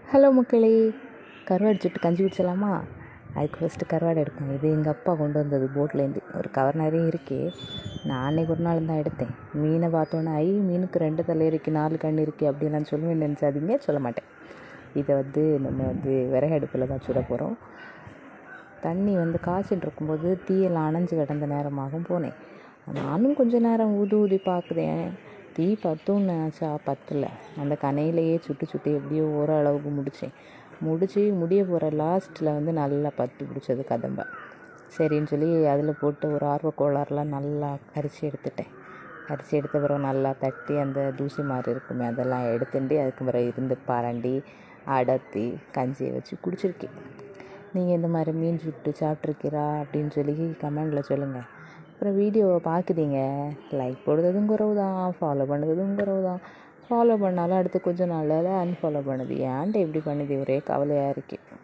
Hello மக்களே, கருவாடு சுட்டு கஞ்சி குடிச்சலாமா? அதுக்கு ஃபஸ்ட்டு கருவாடு எடுக்கணும். இது எங்கள் அப்பா கொண்டு வந்தது போட்லேருந்து. ஒரு கவர் நிறைய இருக்கே. நான் அன்றைக்கி ஒரு நாள் தான் எடுத்தேன். மீனை பார்த்தோன்னே மீனுக்கு 2 தலை இருக்குது 4 கண் இருக்குது அப்படின்னு நான் சொல்லுவேன் நினச்சாதீங்க, சொல்ல மாட்டேன். இதை நம்ம விறகு அடுப்பில் தான் சுட போகிறோம். தண்ணி காய்ச்சிட்டு இருக்கும்போது தீயெல்லாம் அணைஞ்சு கிடந்த நேரமாகவும் போனேன். நானும் கொஞ்சம் நேரம் ஊதி பார்க்குறேன். தீ பத்தும்னு நினச்சா பத்தலை. அந்த கனையிலையே சுட்டு எப்படியோ ஓரளவுக்கு முடித்து முடிய போகிற லாஸ்ட்டில் நல்லா பத்து பிடிச்சது கதம்ப. சரின்னு சொல்லி அதில் போட்டு ஒரு ஆர்வக்கோளாறுலாம் நல்லா கரிச்சி எடுத்துட்டேன். கரிச்சி எடுத்த பிறகு நல்லா தட்டி அந்த தூசி மாதிரி இருக்குமே அதெல்லாம் எடுத்துட்டு அதுக்கு பிறகு இருந்து பரண்டி அடர்த்தி கஞ்சியை வச்சு குடிச்சிருக்கேன். நீங்கள் இந்த மாதிரி மீன் சுட்டு சாப்பிட்ருக்கீரா அப்படின்னு சொல்லி கமெண்டில் சொல்லுங்கள். அப்புறம் வீடியோவை பார்க்குறீங்க, லைக் போடுறதும் குறவு தான், ஃபாலோ பண்ணுறதும் குறவு தான். ஃபாலோ பண்ணாலும் அடுத்து கொஞ்சம் நாளில் அன்ஃபாலோ பண்ணுது. ஏன்ட்டு இப்படி பண்ணுது, ஒரே கவலையாக இருக்குது.